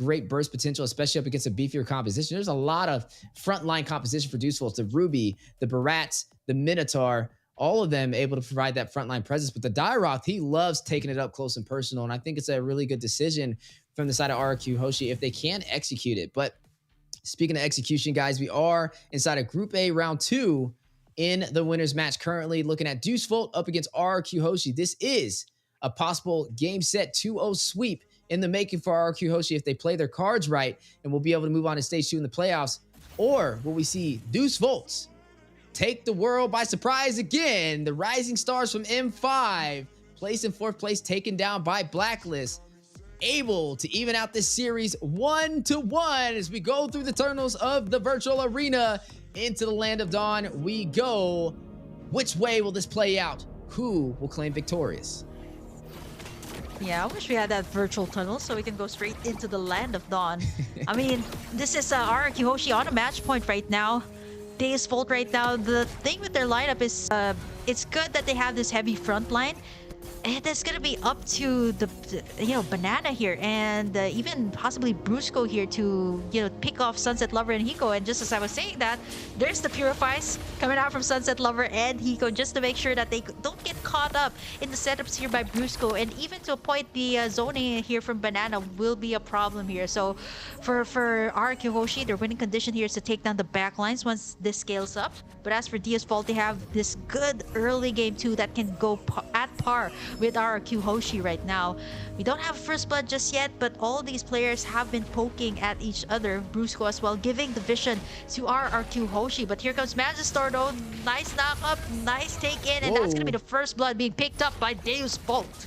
great burst potential, especially up against a beefier composition. There's a lot of frontline composition for Deus Vult. The Ruby, the Barats, the Minotaur, all of them able to provide that frontline presence. But the Dairoth, he loves taking it up close and personal. And I think it's a really good decision from the side of RRQ Hoshi if they can execute it. But speaking of execution, guys, we are inside of Group A Round 2 in the winners match. Currently looking at Deus Vult up against RRQ Hoshi. This is a possible game set 2-0 sweep in the making for RRQ Hoshi if they play their cards right, and we'll be able to move on to stage 2 in the playoffs. Or will we see Deus Vult take the world by surprise again? The Rising Stars from M5, placed in 4th place, taken down by Blacklist, able to even out this series 1-1 as we go through the tunnels of the virtual arena into the land of dawn. We go. Which way will this play out? Who will claim victorious? Yeah, I wish we had that virtual tunnel so we can go straight into the land of dawn. I mean, this is RRQ Hoshi on a match point right now. Deus Vult right now. The thing with their lineup is it's good that they have this heavy front line. And it's going to be up to the Banana here and even possibly Brusco here to, pick off Sunset Lover and Hiko. And just as I was saying that, there's the Purifies coming out from Sunset Lover and Hiko just to make sure that they don't get caught up in the setups here by Brusco. And even to a point, the zoning here from Banana will be a problem here. So for RRQ Hoshi, their winning condition here is to take down the back lines once this scales up. But as for Deus Vult, they have this good early game too that can go at par with RRQ Hoshi right now. We don't have first blood just yet, but all these players have been poking at each other. Brusco as well, giving the vision to RRQ Hoshi. But here comes Magistar though. Nice knock up, nice take in, and that's gonna be the first blood being picked up by Deus Vult.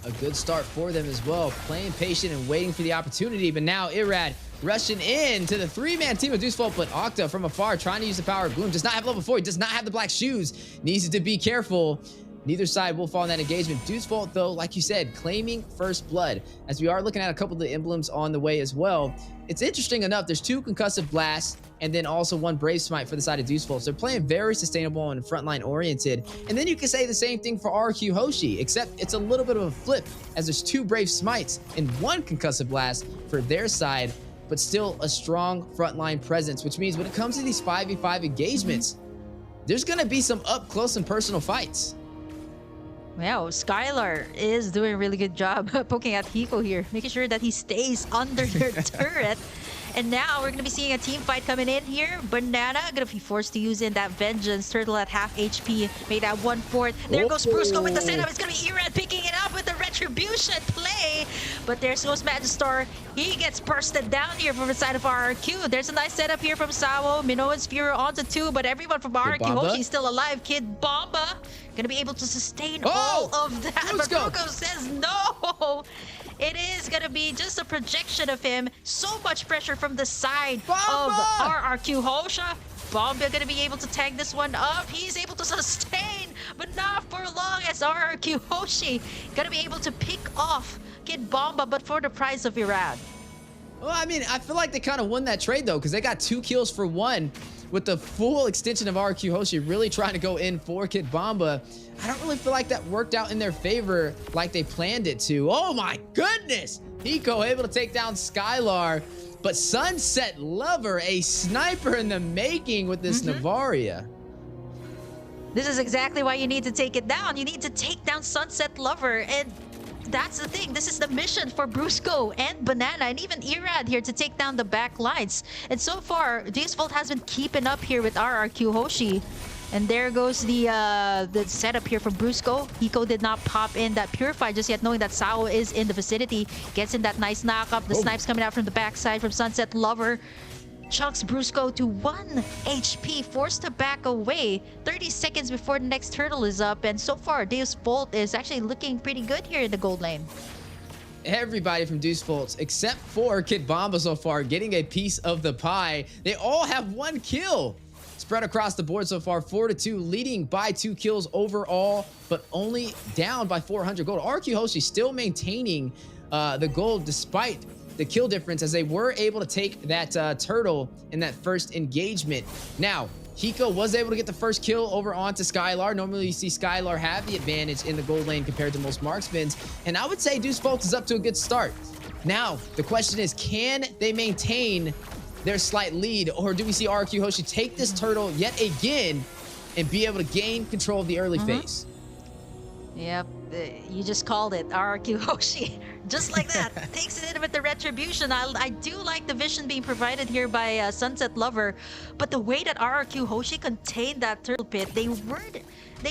A good start for them as well, playing patient and waiting for the opportunity. But now Irad rushing in to the 3-man team of Deus Vult, but Octa from afar trying to use the power of Gloom. Does not have level 4, does not have the black shoes. Needs to be careful. Neither side will fall in that engagement. Deus Vult, though, like you said, claiming first blood. As we are looking at a couple of the emblems on the way as well. It's interesting enough, there's 2 concussive blasts and then also 1 brave smite for the side of Deus Vult. So they're playing very sustainable and frontline oriented. And then you can say the same thing for RRQ Hoshi, except it's a little bit of a flip as there's 2 brave smites and 1 concussive blast for their side, but still a strong frontline presence, which means when it comes to these 5v5 engagements, there's going to be some up close and personal fights. Wow, Skylar is doing a really good job poking at Hiko here, making sure that he stays under their turret. And now we're going to be seeing a team fight coming in here. Banana going to be forced to use in that Vengeance. Turtle at half HP, made at 1/4. There goes Brusco with the setup. It's going to be Irad picking it up with the Retribution play. But there's goes Magistar. He gets bursted down here from the side of RRQ. There's a nice setup here from Sawo. Minoan's Fury onto 2, but everyone from RRQ Hoshi still alive. Kid Bomba gonna be able to sustain all of that. But Brusco says no. It is gonna be just a projection of him. So much pressure from the side of RRQ Hoshi. Bomba gonna be able to tag this one up. He's able to sustain, but not for long as RRQ Hoshi gonna be able to pick off Kid Bomba, but for the price of Irad. Well, I mean, I feel like they kind of won that trade though, because they got 2 kills for 1 with the full extension of RRQ Hoshi really trying to go in for Kid Bomba. I don't really feel like that worked out in their favor like they planned it to. Oh my goodness! Hiko able to take down Skylar, but Sunset Lover, a sniper in the making with this Navaria. This is exactly why you need to take it down. You need to take down Sunset Lover, and that's the thing. This is the mission for Brusco and Banana and even Irad here to take down the back lines. And so far, Deus Vult has been keeping up here with RRQ Hoshi. And there goes the setup here from Brusco. Hiko did not pop in that Purify just yet, knowing that Sao is in the vicinity. Gets in that nice knock-up. The snipes coming out from the backside from Sunset Lover. Chunks Brusco to 1 HP, forced to back away 30 seconds before the next turtle is up. And so far, Deus Vult is actually looking pretty good here in the gold lane. Everybody from Deus Vult, except for Kid Bomba so far, getting a piece of the pie. They all have 1 kill. Spread across the board so far, 4-2, leading by 2 kills overall, but only down by 400 gold. RRQ Hoshi still maintaining the gold despite the kill difference, as they were able to take that turtle in that first engagement. Now, Hiko was able to get the first kill over onto Skylar. Normally, you see Skylar have the advantage in the gold lane compared to most marksmans, and I would say Deus Vult is up to a good start. Now, the question is, can they maintain their slight lead, or do we see RRQ Hoshi take this turtle yet again and be able to gain control of the early phase? Yep, you just called it, RRQ Hoshi. Just like that, takes it in with the retribution. I do like the vision being provided here by Sunset Lover, but the way that RRQ Hoshi contained that turtle pit, they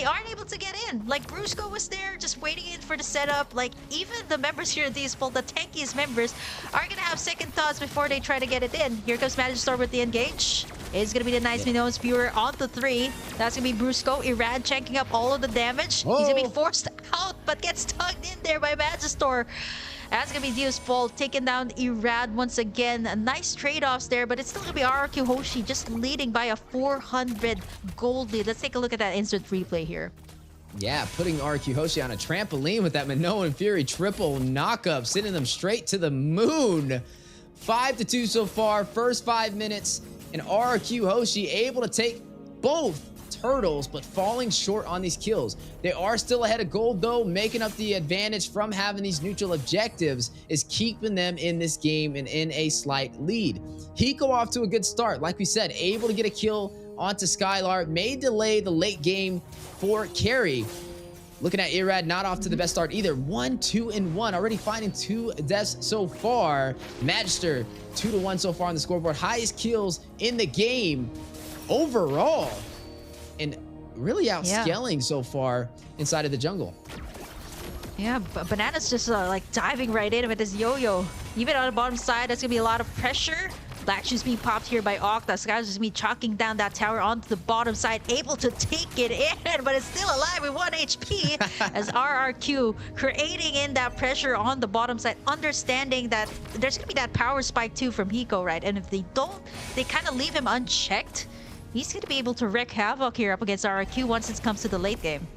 aren't able to get in. Like, Brusco was there just waiting in for the setup. Like, even the members here at Deus Vult, the tankiest members, are gonna have second thoughts before they try to get it in. Here comes Magister with the engage. It's gonna be the Nice Minoans viewer on the 3. That's gonna be Brusco. Irad checking up all of the damage. Whoa. He's gonna be forced out, but gets tugged in there by Magister. That's gonna be Deus Vult taking down Irad once again. Nice trade-offs there, but it's still gonna be RRQ Hoshi just leading by a 400 gold lead. Let's take a look at that instant replay here. Yeah, putting RRQ Hoshi on a trampoline with that Minoan Fury triple knockup, sending them straight to the moon. 5-2 so far, first 5 minutes, and RRQ Hoshi able to take both turtles, but falling short on these kills. They are still ahead of gold, though. Making up the advantage from having these neutral objectives is keeping them in this game and in a slight lead. Hiko off to a good start. Like we said, able to get a kill onto Skylar. May delay the late game for carry. Looking at Irad, not off to the best start either. 1-2-1, already finding 2 deaths so far. Magister, 2-1 so far on the scoreboard. Highest kills in the game overall. And really outscaling so far inside of the jungle. Yeah, but Banana's just like diving right in with his yo-yo. Even on the bottom side, that's gonna be a lot of pressure. Black Shoes being popped here by Octa. Sky's just be chalking down that tower onto the bottom side, able to take it in, but it's still alive with 1 HP as RRQ creating in that pressure on the bottom side, understanding that there's gonna be that power spike too from Hiko, right? And if they don't, they kind of leave him unchecked. He's going to be able to wreak havoc here up against RRQ once it comes to the late game.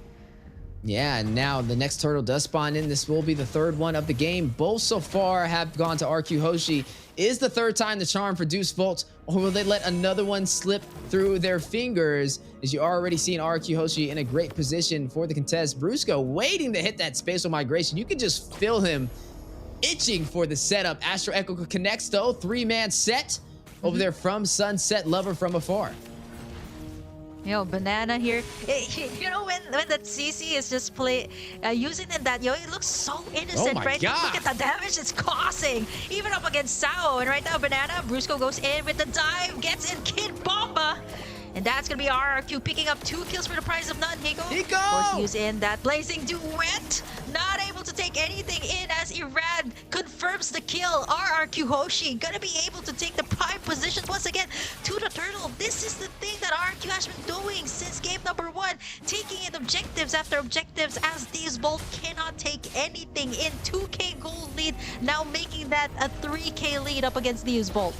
Yeah, and now the next turtle does spawn in. This will be the 3rd one of the game. Both so far have gone to RRQ Hoshi. Is the 3rd time the charm for Deus Vult, or will they let another one slip through their fingers? As you already seen RRQ Hoshi in a great position for the contest. Brusco waiting to hit that spatial migration. You can just feel him itching for the setup. Astro Echo connects though. 3-man set over there from Sunset Lover from afar. You know, Banana here. You know, when that CC is just using that, yo, it looks so innocent, oh my right? God. Look at the damage it's causing, even up against Sao. And right now, Banana, Brusco goes in with the dive, gets in Kid Bomba. And that's going to be RRQ picking up 2 kills for the price of none. Hiko, of course, use in that Blazing Duet. Not able to take anything in as Irad confirms the kill. RRQ Hoshi going to be able to take the prime position once again to the turtle. This is the thing that RRQ has been doing since game number 1. Taking in objectives after objectives as Deus Vult cannot take anything in. 2k gold lead, now making that a 3k lead up against Deus Vult.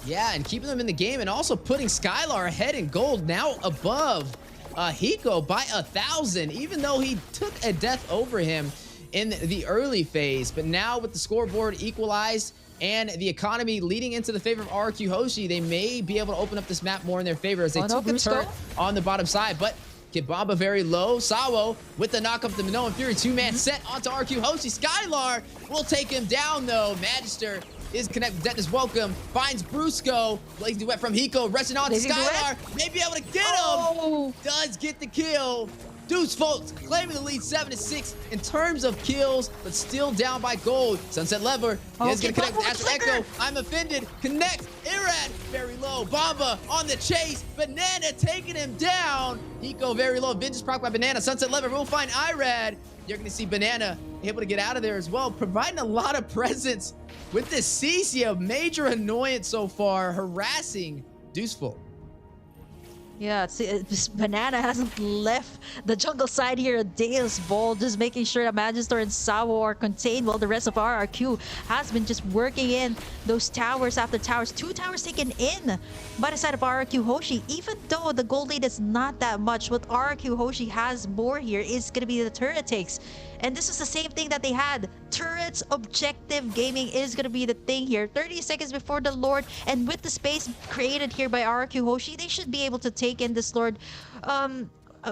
Yeah, and keeping them in the game, and also putting Skylar ahead in gold, now above Hiko by 1,000, even though he took a death over him in the early phase. But now with the scoreboard equalized and the economy leading into the favor of RRQ Hoshi, they may be able to open up this map more in their favor as they took a turret on the bottom side. But Kibamba very low. Sawo with the knock up the Minoan Fury 2-man set onto RRQ Hoshi. Skylar will take him down though. Magister is connected. Death is welcome. Finds Brusco. Blazing Duet from Hiko. Rushing on to Skylar. May be able to get him. Does get the kill. Deus Vult claiming the lead 7-6 in terms of kills, but still down by gold. Sunset Lever is going to connect with Astro Echo. I'm offended. Connect. Irad very low. Bomba on the chase. Banana taking him down. Hiko very low. Vengeance proc by Banana. Sunset Lever will find Irad. You're going to see Banana able to get out of there as well, providing a lot of presence with this CC, a major annoyance so far, harassing Deus Vult. Yeah, this Banana hasn't left the jungle side here at Deus Vult, just making sure that Magister and Sawo are contained while the rest of RRQ has been just working in those towers after towers. 2 towers taken in by the side of RRQ Hoshi. Even though the gold lead is not that much, what RRQ Hoshi has more here is going to be the turret takes. And this is the same thing that they had. Turrets, objective gaming is going to be the thing here. 30 seconds before the Lord, and with the space created here by RRQ Hoshi, they should be able to take in this Lord.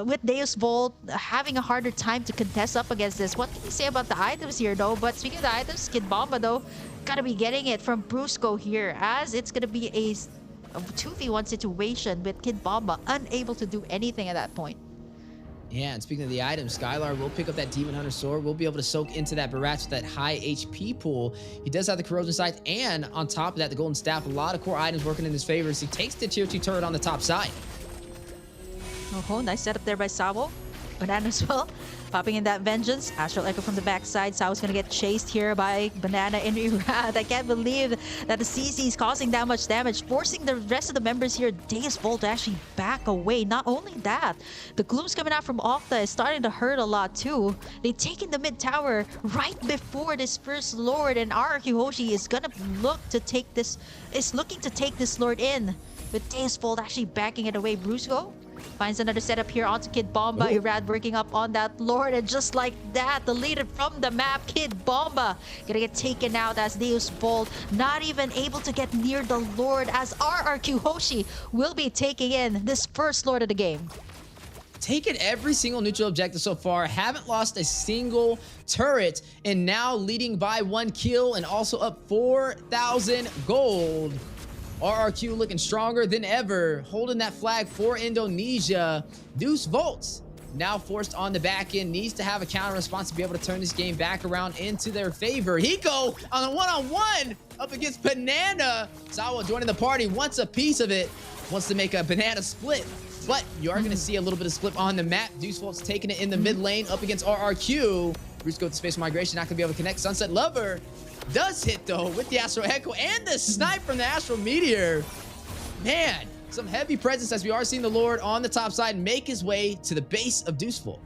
With Deus Vult having a harder time to contest up against this. What can you say about the items here, though? But speaking of the items, Kid Bomba, though, gonna be getting it from Brusco here, as it's gonna be a 2v1 situation with Kid Bomba unable to do anything at that point. Yeah, and speaking of the items, Skylar will pick up that Demon Hunter sword. We'll be able to soak into that BO3 with that high HP pool. He does have the corrosion sight, and on top of that, the golden staff. A lot of core items working in his favor as he takes the tier 2 turret on the top side. Oh, nice setup there by Sabo. Banana as well. Popping in that vengeance. Astral Echo from the backside. Sao's gonna get chased here by Banana and Irad. I can't believe that the CC is causing that much damage, forcing the rest of the members here, Deus Vult, to actually back away. Not only that, the glooms coming out from Octa is starting to hurt a lot too. They take in the mid tower right before this first lord, and RRQ Hoshi is gonna looking to take this lord in, with Deus Vult actually backing it away. Brusco finds another setup here onto Kid Bomba. Irad working up on that lord, and just like that, deleted from the map. Kid Bomba gonna get taken out as Deus Vult not even able to get near the lord, as RRQ Hoshi will be taking in this first lord of the game. Taken every single neutral objective so far, haven't lost a single turret, and now leading by 1 kill and also up 4,000 gold. RRQ looking stronger than ever, holding that flag for Indonesia. Deus Vult now forced on the back end, needs to have a counter response to be able to turn this game back around into their favor. Hiko on a one-on-one up against Banana. Sawa joining the party, wants a piece of it, wants to make a banana split. But you are going to see a little bit of split on the map. Deus Vult's taking it in the mid lane up against RRQ. Brusco with the spatial migration, not going to be able to connect. Sunset Lover does hit though with the Astral Echo and the snipe from the Astral Meteor. Man, some heavy presence as we are seeing the Lord on the top side make his way to the base of Deus Vult.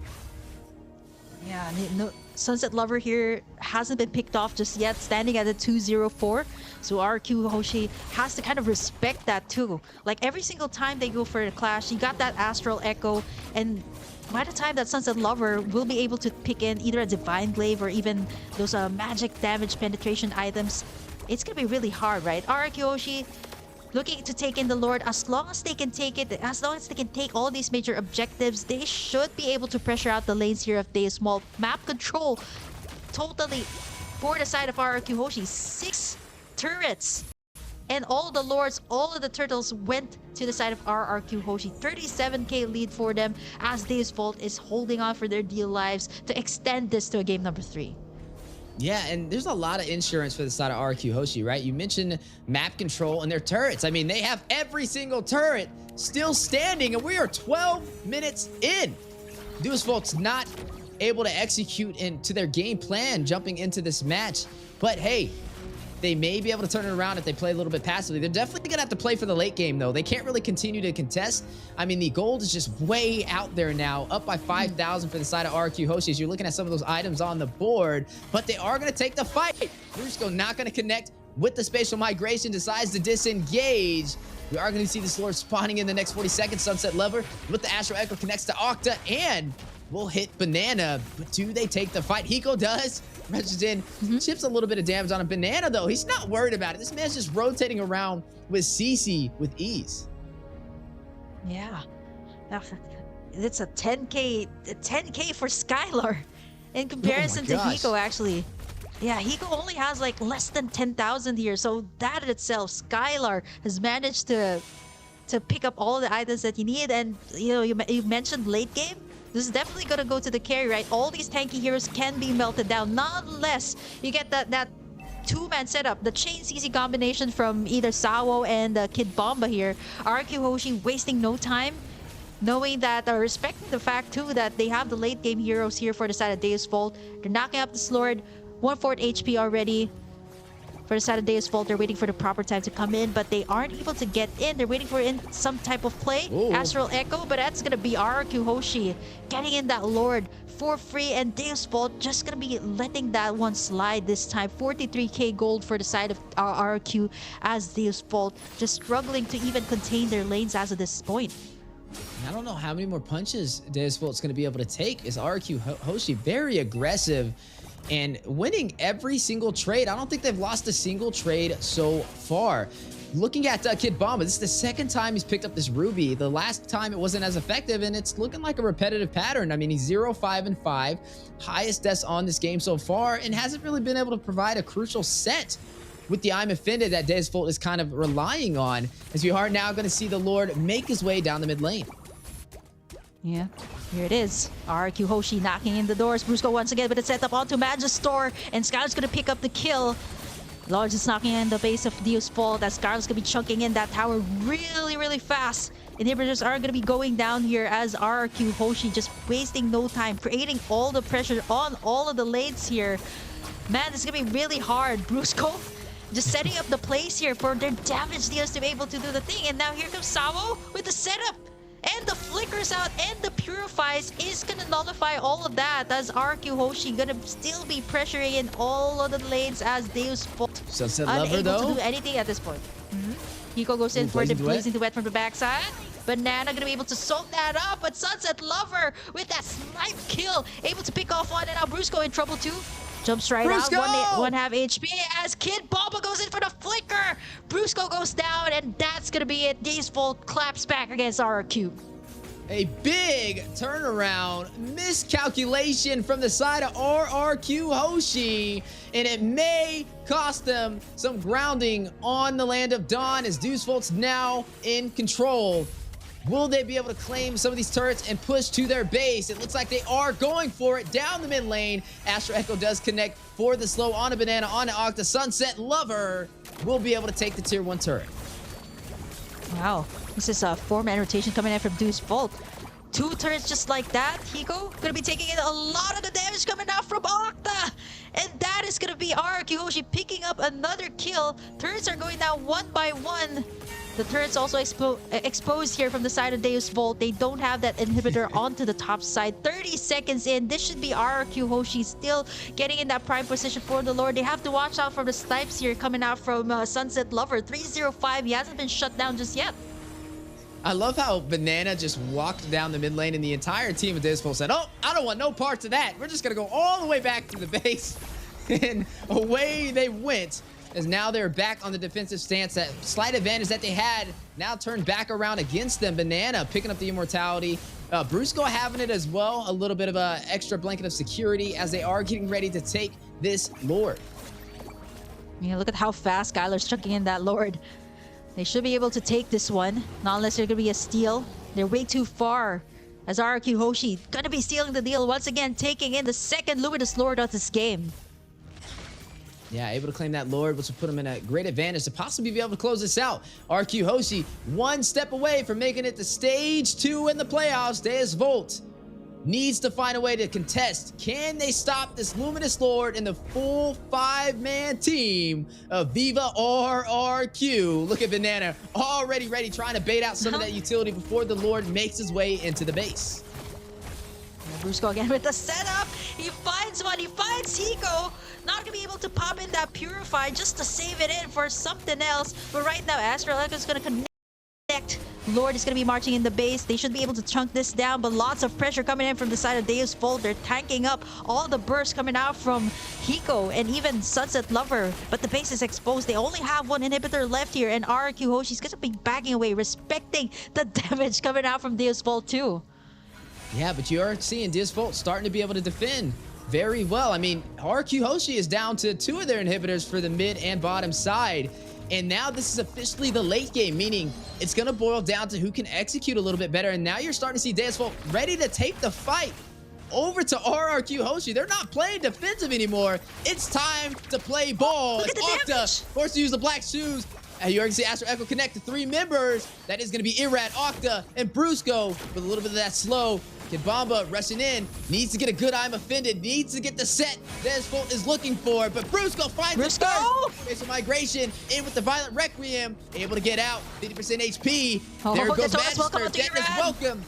Yeah, no, Sunset Lover here hasn't been picked off just yet, standing at a 204. So RRQ Hoshi has to kind of respect that too. Like every single time they go for a clash, you got that Astral Echo, and by the time that Sunset Lover will be able to pick in either a Divine Glaive or even those magic damage penetration items, it's gonna be really hard, right? RRQ Hoshi looking to take in the Lord. As long as they can take it, as long as they can take all these major objectives, they should be able to pressure out the lanes here of Deus Vult. Map control totally for the side of RRQ Hoshi. 6 turrets. And all the lords, all of the turtles went to the side of RRQ Hoshi. 37k lead for them as Deus Vult is holding on for their dear lives to extend this to a game number 3. Yeah, and there's a lot of insurance for the side of RRQ Hoshi, right? You mentioned map control and their turrets. I mean, they have every single turret still standing, and we are 12 minutes in. Deus Vult's not able to execute into their game plan jumping into this match, but hey, they may be able to turn it around if they play a little bit passively. They're definitely going to have to play for the late game, though. They can't really continue to contest. I mean, the gold is just way out there now, up by 5,000 for the side of RRQ Hoshi as you're looking at some of those items on the board, but they are going to take the fight. Brusco not going to connect with the spatial migration, decides to disengage. We are going to see this Lord spawning in the next 40 seconds. Sunset Lover with the Astral Echo connects to Octa and will hit Banana, but do they take the fight? Hiko does. Meshes in, chips a little bit of damage on a Banana, though. He's not worried about it. This man's just rotating around with CC with ease. Yeah. It's a 10k for Skylar in comparison to Hiko, actually. Yeah, Hiko only has like less than 10,000 here, so that in itself, Skylar has managed to pick up all the items that you need. And you know, you mentioned late game. This is definitely gonna go to the carry, right? All these tanky heroes can be melted down, not unless you get that two-man setup, the chain CC combination from either Sawo and Kid Bomba here. RRQ Hoshi wasting no time, knowing that, respecting the fact too that they have the late game heroes here for the side of Deus Vult. They're knocking up this Lord, 1/4 HP already. For the side of Deus Vult, they're waiting for the proper time to come in, but they aren't able to get in. They're waiting for some type of play. Ooh. Astral Echo, but that's gonna be RRQ Hoshi getting in that Lord for free, and Deus Vult just gonna be letting that one slide this time. 43k gold for the side of RRQ as Deus Vult just struggling to even contain their lanes as of this point. I don't know how many more punches Deus Vult's going to be able to take. Is RRQ Hoshi very aggressive and winning every single trade. I don't think they've lost a single trade so far. Looking at Kid Bomba, this is the second time he's picked up this Ruby. The last time it wasn't as effective, and it's looking like a repetitive pattern. I mean, he's 0-5-5, highest deaths on this game so far, and hasn't really been able to provide a crucial set with the I'm Offended that Deus Vult is kind of relying on, as we are now going to see the Lord make his way down the mid lane. Yeah, here it is. RRQ Hoshi knocking in the doors. Brusco once again with a setup onto Magistor, and Skylar's gonna pick up the kill. Lord is knocking in the base of Deus Vult as Skylar's gonna be chunking in that tower really fast. Inhibitors are gonna be going down here as RRQ Hoshi just wasting no time, creating all the pressure on all of the lanes here. Man, this is gonna be really hard. Brusco just setting up the place here for their damage dealers to be able to do the thing. And now here comes Samo with the setup. And the flickers out and the purifies is gonna nullify all of that, as RRQ Hoshi gonna still be pressuring in all of the lanes as Deus Vult Sunset Lover, unable though, to do anything at this point. Hiko goes in for the Blazing Duet from the backside. Banana gonna be able to soak that up, but Sunset Lover with that snipe kill, able to pick off one, and now Brusco in trouble too. Jumps right Brusco! out, one half HP as Kid Bomba goes in for the flicker. Brusco goes down, and that's gonna be it. Deus Vult claps back against RRQ. A big turnaround, miscalculation from the side of RRQ Hoshi, and it may cost them some grounding on the land of Dawn, as Deus Vult's now in control. Will they be able to claim some of these turrets and push to their base? It looks like they are going for it down the mid lane. Astro Echo does connect for the slow on a Banana, on an Octa. Sunset Lover will be able to take the tier 1 turret. Wow, this is a 4-man rotation coming in from Deus Vult. 2 turrets just like that. Hiko gonna be taking in a lot of the damage coming out from Octa. And that is gonna be RRQ Hoshi picking up another kill. Turrets are going down one by one. The turret's also exposed here from the side of Deus Vult. They don't have that inhibitor onto the top side. 30 seconds in. This should be RRQ Hoshi still getting in that prime position for the Lord. They have to watch out for the snipes here coming out from Sunset Lover. 305. He hasn't been shut down just yet. I love how Banana just walked down the mid lane and the entire team of Deus Vult said, oh, I don't want no parts of that. We're just going to go all the way back to the base. And away they went, as now they're back on the defensive stance. That slight advantage that they had now turned back around against them. Banana picking up the immortality. Brusco having it as well. A little bit of a extra blanket of security as they are getting ready to take this Lord. Yeah, look at how fast Skylar's chucking in that Lord. They should be able to take this one. Not unless they're going to be a steal. They're way too far. As RRQ Hoshi going to be stealing the deal once again, taking in the second Luminous Lord of this game. Yeah, able to claim that Lord, which will put him in a great advantage to possibly be able to close this out. RQ Hoshi, one step away from making it to stage 2 in the playoffs. Deus Vult needs to find a way to contest. Can they stop this Luminous Lord in the full 5-man team of Viva RRQ? Look at Banana already ready, trying to bait out some of that utility before the Lord makes his way into the base. Brusco again with the setup. He finds one. He finds Hiko. Not going to be able to pop in that Purify just to save it in for something else. But right now, Astral Echo is going to connect. Lord is going to be marching in the base. They should be able to chunk this down, but lots of pressure coming in from the side of Deus Vult. They're tanking up all the bursts coming out from Hiko and even Sunset Lover. But the base is exposed. They only have one inhibitor left here, and RRQ Hoshi's going to be backing away, respecting the damage coming out from Deus Vult too. Yeah, but you are seeing Deus Vult starting to be able to defend very well. I mean, RQ Hoshi is down to 2 of their inhibitors for the mid and bottom side. And now this is officially the late game, meaning it's going to boil down to who can execute a little bit better. And now you're starting to see Deus Vult ready to take the fight over to RRQ Hoshi. They're not playing defensive anymore. It's time to play ball. Look at the Octa damage. forced to use the black shoes. And you already see Astro Echo connect to 3 members. That is going to be Irad, Octa, and Brusco with a little bit of that slow. Kid Bomba rushing in, needs to get a good I'm Offended, needs to get the set Deus Vult is looking for, but Brusco finds it first. Facial migration in with the Violent Requiem, able to get out, 50% HP. There goes Magister, Deadness welcome.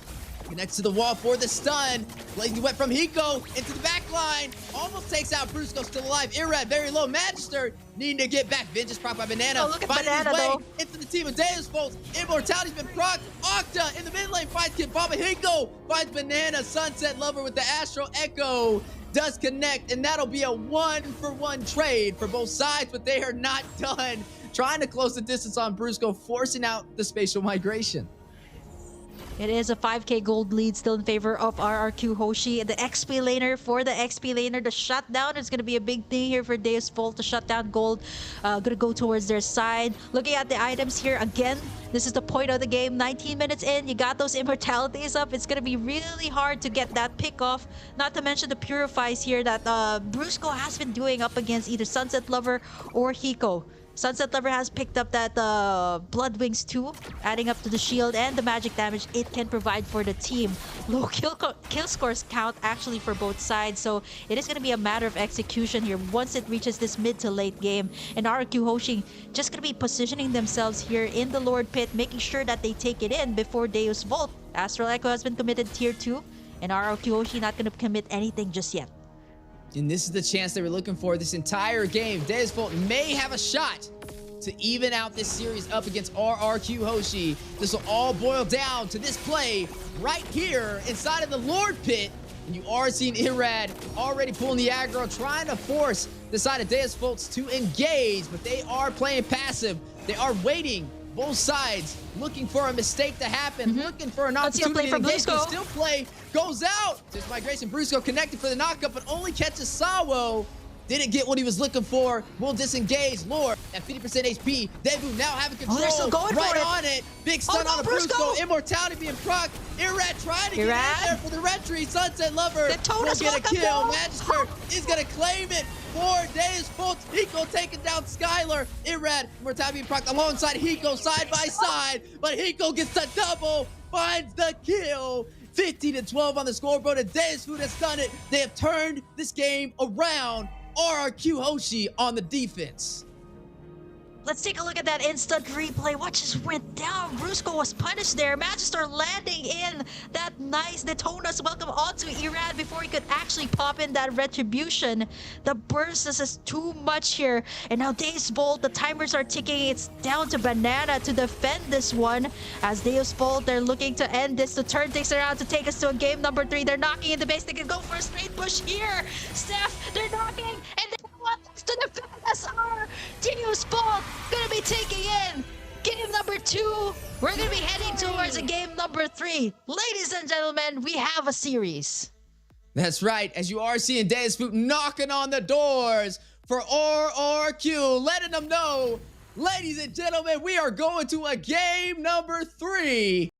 Connects to the wall for the stun. Blazing Wet from Hiko into the back line. Almost takes out Brusco, still alive. Irad, very low. Magister needing to get back. Vengeance proc by Banana. Oh, look at Finding Banana, his way though. into the team of Deus Vult. Immortality's been proc. Octa in the mid lane finds Kid Bomba. Hiko finds Banana. Sunset Lover with the Astro Echo does connect, and that'll be a 1-for-1 trade for both sides, but they are not done. Trying to close the distance on Brusco, forcing out the spatial migration. It is a 5k gold lead still in favor of RRQ Hoshi. The XP laner for the XP laner. The shutdown is going to be a big thing here for Deus Vult. The shutdown gold going to go towards their side. Looking at the items here again, this is the point of the game. 19 minutes in, you got those immortalities up. It's going to be really hard to get that pick off. Not to mention the purifies here that Brusco has been doing up against either Sunset Lover or Hiko. Sunset Lover has picked up that Blood Wings too, adding up to the shield and the magic damage it can provide for the team. Low kill scores count actually for both sides, so it is going to be a matter of execution here once it reaches this mid to late game. And RRQ Hoshi just going to be positioning themselves here in the Lord Pit, making sure that they take it in before Deus Vult. Astral Echo has been committed tier 2, and RRQ Hoshi not going to commit anything just yet. And this is the chance they were looking for this entire game. Deus Vult may have a shot to even out this series up against RRQ Hoshi. This will all boil down to this play right here inside of the Lord Pit. And you are seeing Irad already pulling the aggro, trying to force the side of Deus Vult to engage, but they are playing passive. They are waiting, both sides, looking for a mistake to happen, looking for an opportunity to engage. Still play, goes out. Just migration, Brusco connected for the knockup, but only catches Sawo. Didn't get what he was looking for. Will disengage. Lord at 50% HP. Deus Vult now having control. They're still going right for it. on it. Big stun on the Brusco. Immortality being procced. Irad trying to get in there for the retreat. Sunset Lover will get a kill. Magister is going to claim it for Deus Vult. Hiko taking down Skylar. Irad, Immortality being procced alongside Hiko side by side. But Hiko gets the double. Finds the kill. 15-12 on the scoreboard, and Deus Vult has done it. They have turned this game around. RRQ Hoshi on the defense. Let's take a look at that instant replay. What just went down? Brusco was punished there. Magister landing in that nice Detona's welcome onto Irad before he could actually pop in that retribution. The burst is just too much here. And now Deus Vult, the timers are ticking. It's down to Banana to defend this one. As Deus Vult, they're looking to end this, to turn things around, to take us to a game number 3. They're knocking in the base. They can go for a straight push here. Steph, they're knocking, and they want us to defend SR. Deus Vult gonna be taking in game number 2. We're gonna be heading towards a game number 3. Ladies and gentlemen, we have a series. That's right, as you are seeing Deus Vult knocking on the doors for RRQ, letting them know, ladies and gentlemen, we are going to a game number 3.